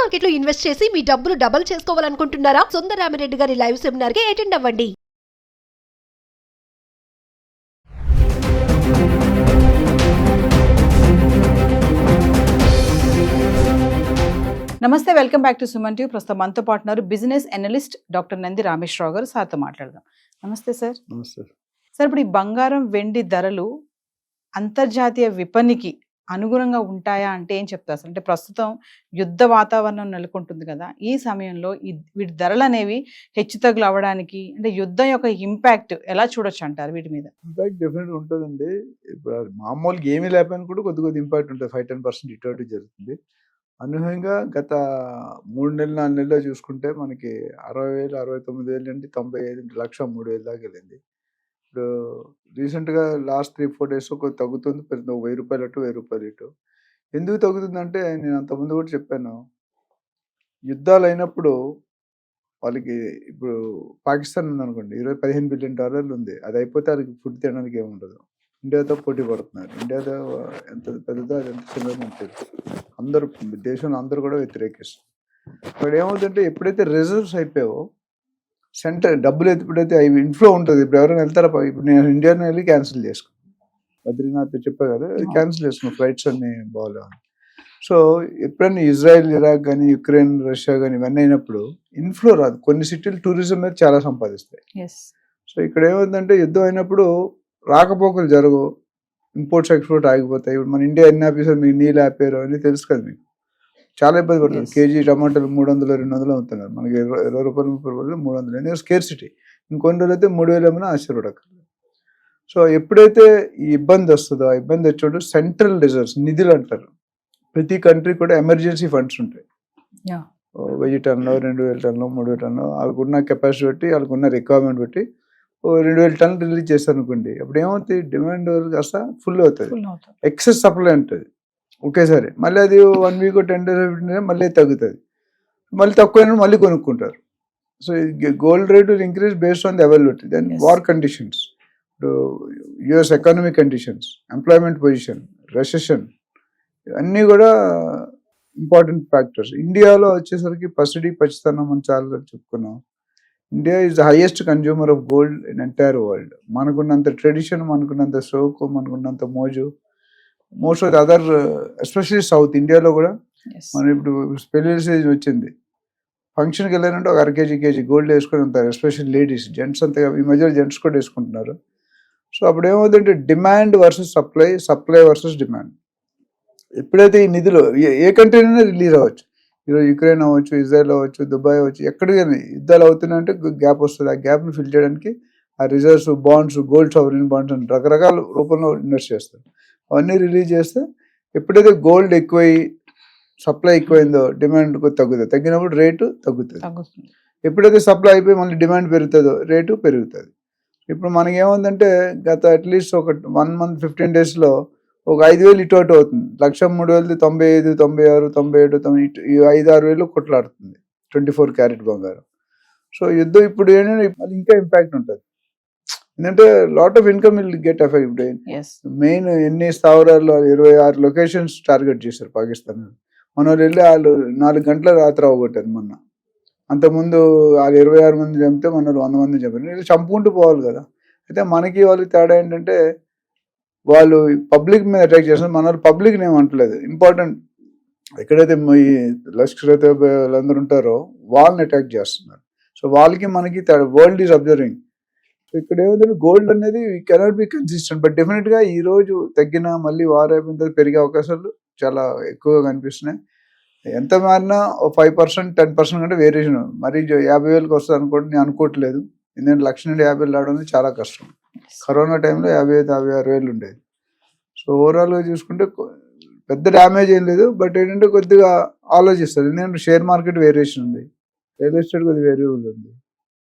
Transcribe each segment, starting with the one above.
Market లో invest చేసి మీ డబ్బులు డబుల్ చేసుకోవాలనుకుంటున్నారా? సుందరరామిరెడ్డి గారి లైవ్ సెమినార్ కి అటెండ్ అవ్వండి. నమస్తే, welcome back to Suman TV. ప్రస్తుతం మనతో పాటు business analyst doctor Nandi Rameshwar Rao గారు. సార్తో మాట్లాడదాం. నమస్తే సార్. నమస్తే సార్, ఇప్పుడు ఈ బంగారం వెండి ధరలు అంతర్జాతీయ విపణికి అనుగుణంగా ఉంటాయా అంటే ఏం చెప్తారు సార్? అంటే ప్రస్తుతం యుద్ధ వాతావరణం నెలకొంటుంది కదా, ఈ సమయంలో వీటి ధరలు అనేవి హెచ్చుతగ్గులు అవ్వడానికి అంటే యుద్ధం యొక్క ఇంపాక్ట్ ఎలా చూడొచ్చు అంటారు వీటి మీద? ఇంపాక్ట్ డెఫినెట్గా ఉంటుందండి. ఇప్పుడు మామూలుగా ఏమీ లేకపోయినా కూడా కొద్ది ఇంపాక్ట్ ఉంటుంది. 5-10% ఇటు అటు జరుగుతుంది. అనూహ్యంగా గత 3 నెలలు 4 నెలల్లో చూసుకుంటే మనకి 60,000 69,000 నుండి 95 లక్ష 3,000 దాకా వెళ్ళింది. ఇప్పుడు రీసెంట్గా లాస్ట్ 3-4 డేస్ కొద్ది తగ్గుతుంది. పెద్ద 1,000 రూపాయలు అటు 1,000 రూపాయలు ఇటు. ఎందుకు తగ్గుతుందంటే నేను అంతకుముందు కూడా చెప్పాను, యుద్ధాలు అయినప్పుడు వాళ్ళకి ఇప్పుడు పాకిస్తాన్ ఉందనుకోండి, $15 బిలియన్ ఉంది. అది అయిపోతే వాళ్ళకి ఫుడ్ తినడానికి ఏముండదు. ఇండియాతో పోటీ పడుతున్నారు. ఇండియాతో ఎంత పెద్దదో అది ఎంత చిన్నదో మనకు తెలుసు. అందరూ దేశంలో అందరూ కూడా వ్యతిరేకిస్తారు. ఇక్కడ ఏమవుతుందంటే ఎప్పుడైతే రిజర్వ్స్ అయిపోయావో సెంటర్ డబ్బులు ఎప్పుడైతే అవి ఇన్ఫ్లో ఉంటుంది. ఇప్పుడు ఎవరైనా వెళ్తారా? ఇప్పుడు నేను ఇండియాని వెళ్ళి క్యాన్సిల్ చేసుకున్నాను. బద్రీనాథ్ చెప్పా కదా, క్యాన్సిల్ చేసుకున్నాను. ఫ్లైట్స్ అన్ని బాగాలేవు. సో ఎప్పుడైనా ఇజ్రాయెల్, ఇరాక్ కానీ, యుక్రెయిన్, రష్యా కానీ ఇవన్నీ అయినప్పుడు ఇన్ఫ్లో రాదు. కొన్ని సిటీలు టూరిజం మీద చాలా సంపాదిస్తాయి. సో ఇక్కడ ఏమవుతుందంటే యుద్ధం అయినప్పుడు రాకపోకలు జరగవు, ఇంపోర్ట్స్ ఎక్స్పోర్ట్ ఆగిపోతాయి. ఇప్పుడు మన ఇండియా ఎన్ని ఆపేసారు, మీకు నీళ్ళు ఆపారు అని తెలుసు కదా, మీకు చాలా ఇబ్బంది పడుతుంది. కేజీ టమాటాలు 300-200 అవుతున్నారు. మనకి 20 రూపాయలు 30 రూపాయలు 300. ఎందుకంటే స్కేర్సిటీ. ఇంకొన్ని రోజులు అయితే 3,000 ఏమైనా ఆశ్చర్యపడక్కర్లేదు. సో ఎప్పుడైతే ఈ ఇబ్బంది వస్తుందో, ఆ ఇబ్బంది వచ్చేటప్పుడు సెంట్రల్ రిజర్వ్స్ నిధులు అంటారు. ప్రతి కంట్రీ కూడా ఎమర్జెన్సీ ఫండ్స్ ఉంటాయి. 1000 టన్నులు 2,000 టన్నులు 3,000 టన్నులు వాళ్ళకున్న కెపాసిటీ బట్టి, వాళ్ళకున్న రిక్వైర్మెంట్ బట్టి 2,000 టన్నులు రిలీజ్ చేస్తారు అనుకోండి. అప్పుడు ఏమవుతుంది, డిమాండ్ కాస్త ఫుల్ అవుతుంది. ఎక్సెస్ సప్లై ఉంటుంది ఒకేసారి. మళ్ళీ అది 1 వీక్ 10 days మళ్ళీ తగ్గుతుంది. మళ్ళీ తక్కువ మళ్ళీ కొనుక్కుంటారు. So gold rate will increase based on the availability. Then war conditions, US economic conditions, employment position, recession, ఇవన్నీ కూడా ఇంపార్టెంట్ ఫ్యాక్టర్స్. ఇండియాలో వచ్చేసరికి పసిడి పచ్చితనం మనం చాలా చెప్పుకున్నాం. India is the highest consumer of gold in entire world. మనకున్నంత ట్రెడిషన్, మనకున్నంత సోకు, మనకున్నంత మోజు most of the other, especially south ఇండియాలో కూడా. మనం ఇప్పుడు పెళ్లి సీజన్ వచ్చింది, ఫంక్షన్కి వెళ్ళారంటే ఒక 1 కేజీ గోల్డ్ వేసుకొని ఉంటారు. ఎస్పెషల్లీ లేడీస్, జెంట్స్ అంతా ఈ మధ్యలో జెంట్స్ కూడా వేసుకుంటున్నారు. సో అప్పుడు ఏమవుతుందంటే demand versus supply, supply versus demand. ఎప్పుడైతే ఈ నిధులు ఏ కంట్రీనైనా రిలీజ్ అవ్వచ్చు, ఈరోజు యుక్రెయిన్ అవ్వచ్చు, ఇజ్రాయెల్ అవ్వచ్చు, దుబాయ్ అవ్వచ్చు, ఎక్కడికైనా యుద్ధాలు అవుతున్నాయంటే గ్యాప్ వస్తుంది. ఆ గ్యాప్ని ఫిల్ చేయడానికి ఆ reserves, bonds, gold sovereign bonds అని రకరకాల రూపంలో ఇన్వెస్ట్ చేస్తారు. అవన్నీ రిలీజ్ చేస్తే ఎప్పుడైతే గోల్డ్ ఎక్కువై సప్లై ఎక్కువైందో డిమాండ్ తగ్గుతుంది. తగ్గినప్పుడు రేటు తగ్గుతుంది. ఎప్పుడైతే సప్లై అయిపోయి మళ్ళీ డిమాండ్ పెరుగుతుందో రేటు పెరుగుతుంది. ఇప్పుడు మనకి ఏముందంటే గత అట్లీస్ట్ ఒక 1 month 15 daysలో ఒక 5,000 ఇటు అటు అవుతుంది. 1,03,000 95, 96, 97, 90 ఈ 5-6 వేలు కొట్లాడుతుంది 24 క్యారెట్ బంగారం. సో యుద్ధం ఇప్పుడు ఏంటంటే ఇంకా ఇంపాక్ట్ ఉంటుంది. ఎందుకంటే lot of income will get effect. ఇప్పుడు మెయిన్ ఎన్ని స్థావరాల్లో 26 లొకేషన్స్ టార్గెట్ చేశారు పాకిస్తాన్. మన వాళ్ళు వెళ్ళి వాళ్ళు 4 గంటల రాత్రి అవగొట్టారు మొన్న. అంతకుముందు వాళ్ళు 26 మంది చంపితే మన వాళ్ళు 100 మంది చంపారు. వీళ్ళు చంపుకుంటూ పోవాలి కదా. అయితే మనకి వాళ్ళకి తేడా ఏంటంటే వాళ్ళు పబ్లిక్ మీద అటాక్ చేస్తున్నారు, మన వాళ్ళు పబ్లిక్ని ఏమంటలేదు. ఇంపార్టెంట్ ఎక్కడైతే ఈ లష్కర్ వాళ్ళందరూ ఉంటారో వాళ్ళని అటాక్ చేస్తున్నారు. సో వాళ్ళకి మనకి వరల్డ్ ఈజ్ అబ్జర్వింగ్. సో ఇక్కడ ఏమవుతుంది, గోల్డ్ అనేది కెనాట్ బి కన్సిస్టెంట్. బట్ డెఫినెట్గా ఈ రోజు తగ్గినా మళ్ళీ వార్ అయిపోయిన తర్వాత పెరిగే అవకాశాలు చాలా ఎక్కువగా కనిపిస్తున్నాయి. ఎంత మారినా 5% 10% కంటే వేరియేషన్. మరి 50,000కి వస్తుంది అనుకోండి, నేను అనుకోవట్లేదు. ఎందుకంటే 1,00,000 నుండి 50,000 రావడం అనేది చాలా కష్టం. కరోనా టైంలో 55,000-56,000 ఉండేది. సో ఓవరాల్గా చూసుకుంటే పెద్ద డ్యామేజ్ ఏం లేదు. బట్ ఏంటంటే కొద్దిగా ఆలోచిస్తారు. ఎందుకంటే షేర్ మార్కెట్ వేరియేషన్ ఉంది, రియల్ ఎస్టేట్ కొద్దిగా వేరియబుల్ ఉంది,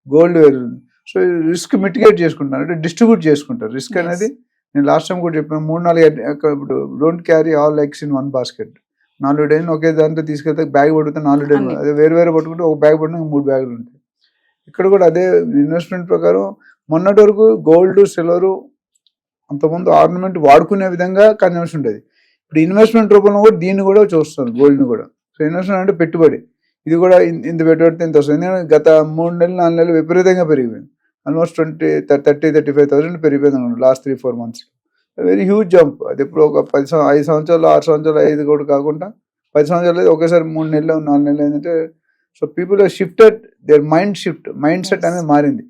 గోల్డ్ వేరియబుల్ ఉంది. సో రిస్క్ మిటిగేట్ చేసుకుంటారు, అంటే డిస్ట్రిబ్యూట్ చేసుకుంటారు రిస్క్ అనేది. నేను లాస్ట్ టైం కూడా చెప్పాను, 3-4 ఇప్పుడు don't carry all eggs in 1 basket. 4 డైన్ ఒకే దాంట్లో తీసుకెళ్తే బ్యాగ్ పడితే 4 డైన్, అదే వేరు పట్టుకుంటే ఒక బ్యాగ్ పడినా 3 బ్యాగులు ఉంటాయి. ఇక్కడ కూడా అదే ఇన్వెస్ట్మెంట్ ప్రకారం. మొన్నటి వరకు గోల్డ్, సిల్వరు అంతకుముందు ఆర్నమెంట్ వాడుకునే విధంగా కన్జంప్షన్ ఉండేది. ఇప్పుడు ఇన్వెస్ట్మెంట్ రూపంలో కూడా దీన్ని కూడా చూస్తారు, గోల్డ్ని కూడా. సో ఇన్వెస్ట్మెంట్ అంటే పెట్టుబడి. ఇది కూడా ఇంత పెట్టుబడితే ఇంత వస్తుంది. ఎందుకంటే గత 3 నెలలు 4 నెలలు విపరీతంగా పెరిగిపోయింది. ఆల్మోస్ట్ 30-35,000 పెరిగిపోయింది అనుకోండి last 3-4 months. Very huge jump. అది ఇప్పుడు ఒక 5 సంవత్సరాలు 6 సంవత్సరాలు 5 కూడా కాకుండా 10 సంవత్సరాలు ఒకేసారి 3 నెలలు 4 నెలలు ఏంటంటే, so people are shifted their mindset అనేది మారింది.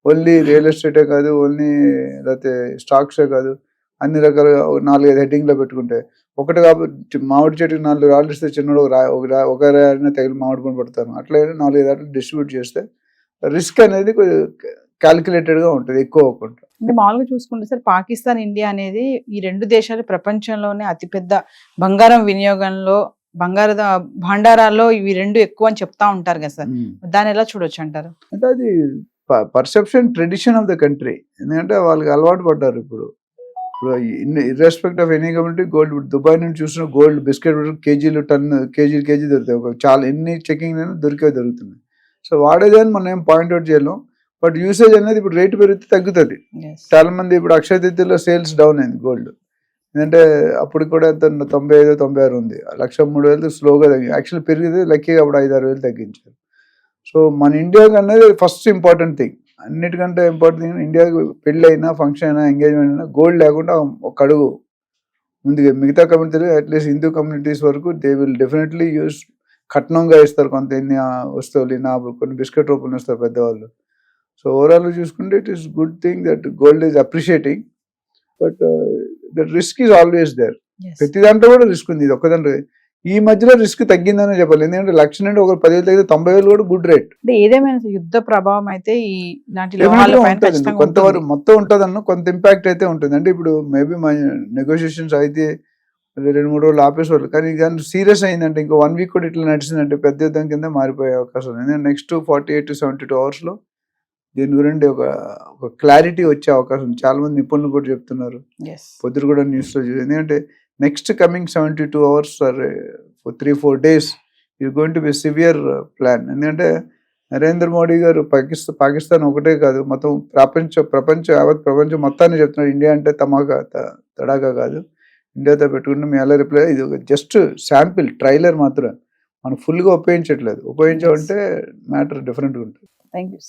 ఓన్లీ రియల్ ఎస్టేటే కాదు, ఓన్లీ లేకపోతే స్టాక్సే కాదు, అన్ని రకాల 4-5 హెడ్డింగ్లో పెట్టుకుంటే ఒకటి కాబట్టి మామిడి చెట్టుకి 4 రాళ్ళు ఇస్తే చిన్నడు ఒక రాయినా తగిలి మామిడి పండు పడతాను. అట్లయినా 4-5 రాళ్ళు డిస్ట్రిబ్యూట్ చేస్తే రిస్క్ అనేది క్యాలిక్యులేటెడ్గా ఉంటుంది, ఎక్కువ అవ్వకుండా. అంటే మామూలుగా చూసుకుంటే సార్, పాకిస్తాన్ ఇండియా అనేది ఈ 2 దేశాలు ప్రపంచంలోనే అతిపెద్ద బంగారం వినియోగంలో, బంగారు భాండారాల్లో ఇవి 2 ఎక్కువ అని చెప్తా ఉంటారు కదా సార్, దాన్ని ఎలా చూడొచ్చు అంటారు? అంటే అది perception, tradition of the country. ఎందుకంటే వాళ్ళకి అలవాటు పడ్డారు. ఇప్పుడు irrespective of any community gold, Dubai నుంచి చూసిన గోల్డ్ బిస్కెట్ కేజీలు కేజీ దొరుకుతాయి. చాలా ఎన్ని చెకింగ్ దొరుకుతున్నాయి. సో వాడేదాన్ని మనం ఏం పాయింట్అవుట్ చేయలేం. బట్ యూసేజ్ అనేది ఇప్పుడు రేటు పెరిగితే తగ్గుతుంది. చాలా మంది ఇప్పుడు అక్షయ తృతీయలో సేల్స్ డౌన్ అయింది గోల్డ్. ఎందుకంటే అప్పుడు కూడా ఎంత 95-96 ఉంది. 1,03,000 స్లోగా తగ్గింది. యాక్చువల్లీ పెరిగితే లక్కీగా అప్పుడు 5-6 తగ్గించారు. సో మన ఇండియాకి అనేది ఫస్ట్ ఇంపార్టెంట్ థింగ్, అన్నిటికంటే ఇంపార్టెంట్ థింగ్. ఇండియాకి పెళ్ళి అయినా, ఫంక్షన్ అయినా, ఎంగేజ్మెంట్ అయినా గోల్డ్ లేకుండా ఒక అడుగు ముందుగా. మిగతా కమ్యూనిటీలు అట్లీస్ట్ హిందూ కమ్యూనిటీస్ వరకు దే విల్ డెఫినెట్లీ యూస్, కట్నంగా ఇస్తారు కొంత, ఎన్ని వస్తువులు, కొన్ని బిస్కెట్ రూపంలో ఇస్తారు పెద్దవాళ్ళు. సో ఓవరాల్ చూసుకుంటే it is good thing that gold is appreciating, but that risk is always there. ప్రతి దాంట్లో కూడా రిస్క్ ఉంది. ఇది ఒక్కదాంట్లో ఈ మధ్యలో రిస్క్ తగ్గిందని చెప్పాలి. ఎందుకంటే 1,00,000 నుండి ఒక 10,000 తగ్గితే 90,000 కూడా గుడ్ రేట్. అంటే ఏదేమైనా యుద్ధ ప్రభావం అయితే కొంతవరకు మొత్తం ఉంటుంది కొంత ఇంపాక్ట్ అయితే ఉంటుంది. అంటే ఇప్పుడు మేబీ మా నెగోషియేషన్స్ అయితే 2-3 రోజులు ఆపేసేవాళ్ళు, కానీ సీరియస్ అయిందంటే ఇంకో 1 week కూడా ఇట్లా నడిచిందంటే పెద్ద యుద్ధం కింద మారిపోయే అవకాశం ఉంది. ఎందుకంటే నెక్స్ట్ 48-72 hours దీని గురించి ఒక క్లారిటీ వచ్చే అవకాశం ఉంది. చాలా మంది నిపుణులు కూడా చెప్తున్నారు, పొద్దురు కూడా న్యూస్లో చూసి. ఎందుకంటే next coming 72 hours or 3-4 days is going to be severe plan. ఎందుకంటే నరేంద్ర మోడీ గారు పాకిస్తాన్ ఒకటే కాదు, మొత్తం ప్రపంచం మొత్తాన్ని చెప్తున్నారు. ఇండియా అంటే తడాగా కాదు, ఇండియాతో పెట్టుకుంటే మీ ఎలా రిప్లై, ఇది జస్ట్ శాంపిల్ ట్రైలర్ మాత్రం, మనం ఫుల్గా ఉపయోగించట్లేదు. ఉపయోగించామంటే మ్యాటర్ డిఫరెంట్గా ఉంటుంది. Thank you.